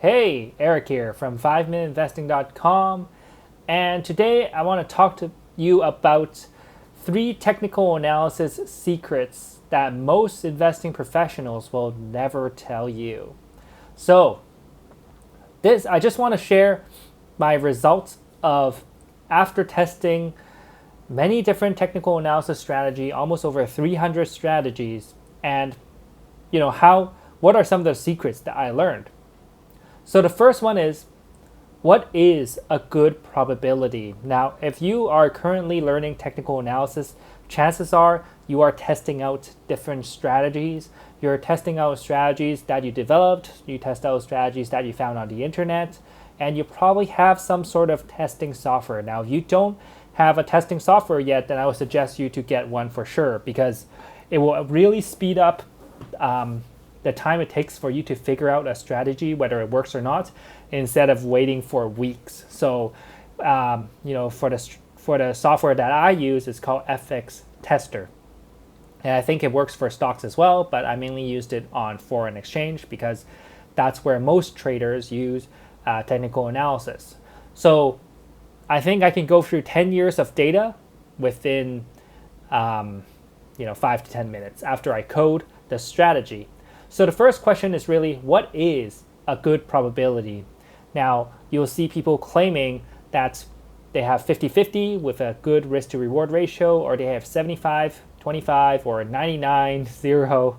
Hey, Eric here from 5minuteinvesting.com, and today I want to talk to you about 3 technical analysis secrets that most investing professionals will never tell you. So, I just want to share my results of after testing many different technical analysis strategy, almost over 300 strategies, and what are some of the secrets that I learned. So the first one is, what is a good probability? Now, if you are currently learning technical analysis, chances are you are testing out different strategies. You're testing out strategies that you developed, you test out strategies that you found on the internet, and you probably have some sort of testing software. Now, if you don't have a testing software yet, then I would suggest you to get one for sure, because it will really speed up the time it takes for you to figure out a strategy, whether it works or not, instead of waiting for weeks. So, for the software that I use, it's called FX Tester. And I think it works for stocks as well, but I mainly used it on foreign exchange because that's where most traders use technical analysis. So I think I can go through 10 years of data within 5 to 10 minutes after I code the strategy. So the first question is really, what is a good probability? Now, you'll see people claiming that they have 50-50 with a good risk to reward ratio, or they have 75-25 or 99-0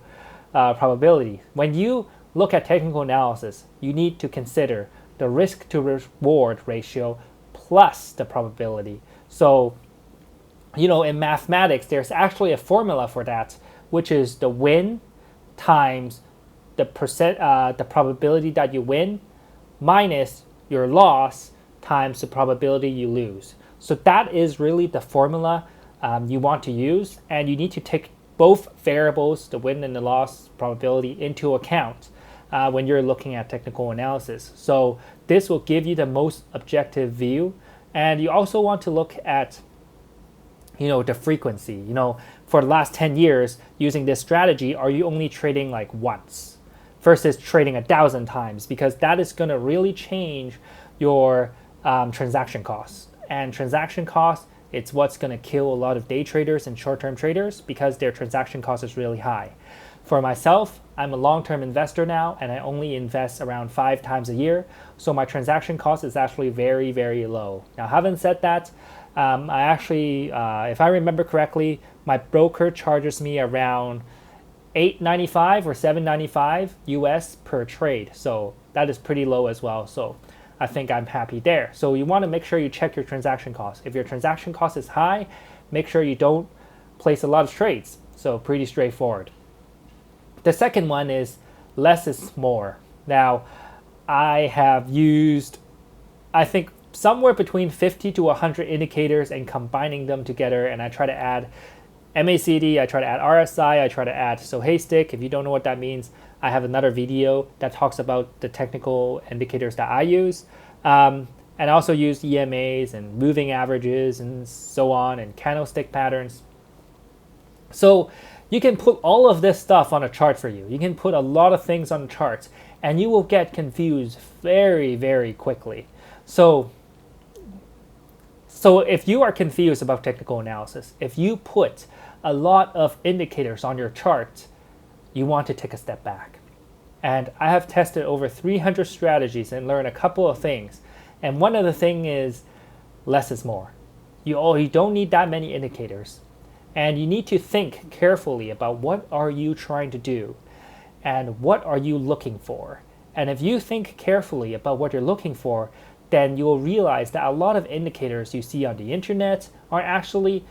probability. When you look at technical analysis, you need to consider the risk to reward ratio plus the probability. So, in mathematics, there's actually a formula for that, which is the win times the probability that you win minus your loss times the probability you lose. So that is really the formula you want to use, and you need to take both variables, the win and the loss probability, into account when you're looking at technical analysis. So this will give you the most objective view, and you also want to look at the frequency. For the last 10 years using this strategy, are you only trading like once versus trading 1,000 times? Because that is going to really change your transaction costs. And transaction costs, it's what's going to kill a lot of day traders and short-term traders, because their transaction cost is really high. For myself, I'm a long-term investor now, and I only invest around 5 times a year. So my transaction cost is actually very, very low. Now, having said that, I actually, if I remember correctly, my broker charges me around $8.95 or $7.95 US per trade. So that is pretty low as well. So I think I'm happy there. So you want to make sure you check your transaction cost. If your transaction cost is high, make sure you don't place a lot of trades. So pretty straightforward. The second one is less is more. Now, I have used, I think, somewhere between 50 to 100 indicators and combining them together, and I try to add MACD, I try to add RSI, I try to add stochastic. If you don't know what that means, I have another video that talks about the technical indicators that I use. And I also use EMAs and moving averages and so on, and candlestick patterns. So you can put all of this stuff on a chart for you. You can put a lot of things on charts, and you will get confused very, very quickly. So if you are confused about technical analysis, if you put a lot of indicators on your chart, you want to take a step back. And I have tested over 300 strategies and learned a couple of things. And one of the things is less is more. You don't need that many indicators. And you need to think carefully about what are you trying to do and what are you looking for. And if you think carefully about what you're looking for, then you will realize that a lot of indicators you see on the internet are actually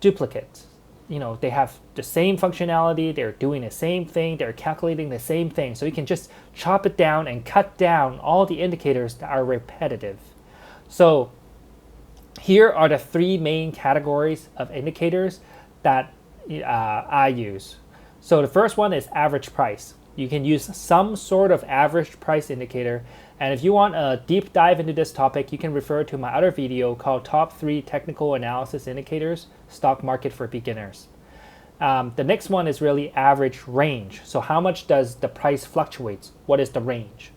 duplicates. They have the same functionality, they're doing the same thing, they're calculating the same thing. So you can just chop it down and cut down all the indicators that are repetitive. So here are the 3 main categories of indicators that I use. So the first one is average price. You can use some sort of average price indicator. And if you want a deep dive into this topic, you can refer to my other video called Top 3 Technical Analysis Indicators, Stock Market for Beginners. The next one is really average range. So how much does the price fluctuate? What is the range?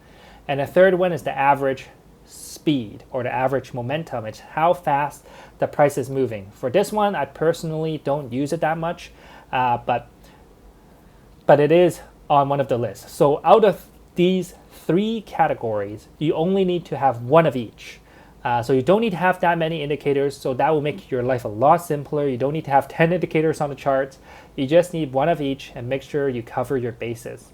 And the third one is the average speed or the average momentum. It's how fast the price is moving. For this one, I personally don't use it that much, but it is on one of the lists. So out of these three categories, you only need to have one of each. So you don't need to have that many indicators, so that will make your life a lot simpler. You don't need to have 10 indicators on the chart. You just need one of each and make sure you cover your bases.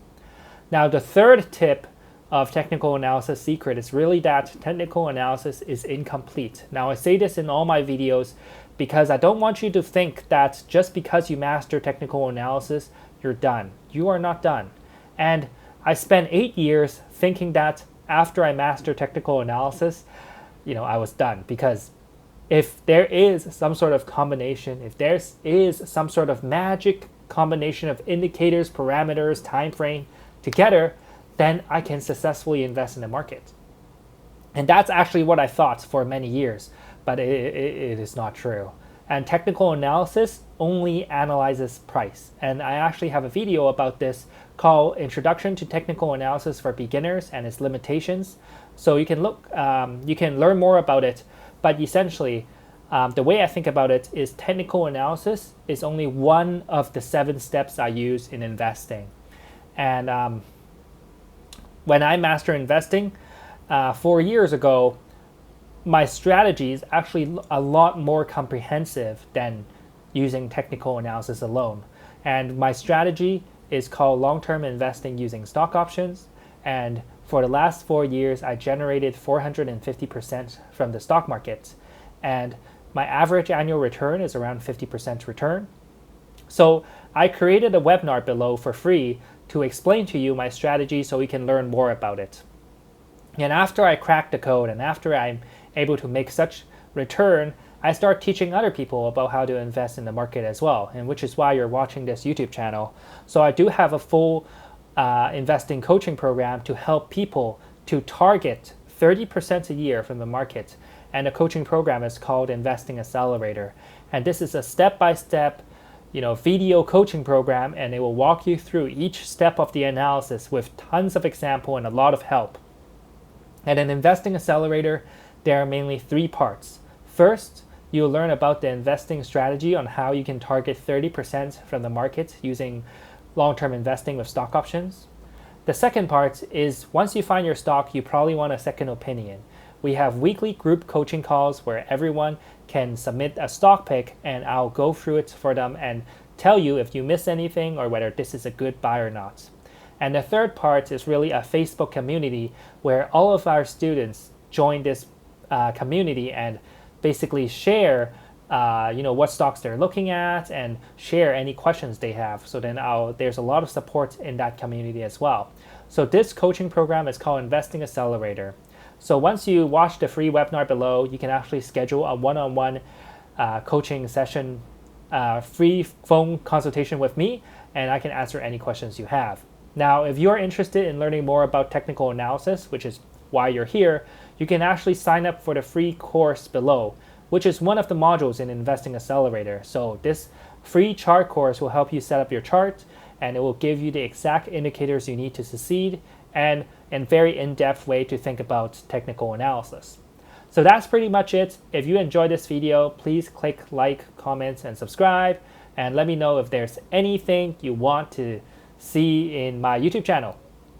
Now, the third tip of technical analysis secret is really that technical analysis is incomplete. Now, I say this in all my videos because I don't want you to think that just because you master technical analysis, you're done. You are not done. And I spent 8 years thinking that after I mastered technical analysis, I was done, because if there is some sort of combination, if there is some sort of magic combination of indicators, parameters, time frame together, then I can successfully invest in the market. And that's actually what I thought for many years, but it is not true. And technical analysis only analyzes price. And I actually have a video about this called Introduction to Technical Analysis for Beginners and Its Limitations. So you can learn more about it. But essentially, the way I think about it is technical analysis is only one of the 7 steps I use in investing. And when I mastered investing 4 years ago, my strategy is actually a lot more comprehensive than using technical analysis alone. And my strategy is called long-term investing using stock options. And for the last 4 years, I generated 450% from the stock market. And my average annual return is around 50% return. So I created a webinar below for free to explain to you my strategy so you can learn more about it. And after I cracked the code and after I'm able to make such return, I start teaching other people about how to invest in the market as well, and which is why you're watching this YouTube channel. So I do have a full investing coaching program to help people to target 30% a year from the market. And the coaching program is called Investing Accelerator. And this is a step-by-step video coaching program, and it will walk you through each step of the analysis with tons of example and a lot of help. And in Investing Accelerator, there are mainly 3 parts. First, you'll learn about the investing strategy on how you can target 30% from the market using long-term investing with stock options. The second part is once you find your stock, you probably want a second opinion. We have weekly group coaching calls where everyone can submit a stock pick, and I'll go through it for them and tell you if you miss anything or whether this is a good buy or not. And the third part is really a Facebook community where all of our students join this community and basically share what stocks they're looking at and share any questions they have. So then there's a lot of support in that community as well. So this coaching program is called Investing Accelerator. So once you watch the free webinar below, you can actually schedule a one-on-one coaching session, free phone consultation with me, and I can answer any questions you have. Now, if you're interested in learning more about technical analysis, which is why you're here, you can actually sign up for the free course below, which is one of the modules in Investing Accelerator. So this free chart course will help you set up your chart, and it will give you the exact indicators you need to succeed and a very in-depth way to think about technical analysis. So that's pretty much it. If you enjoyed this video, please click like, comment, and subscribe, and let me know if there's anything you want to see in my YouTube channel.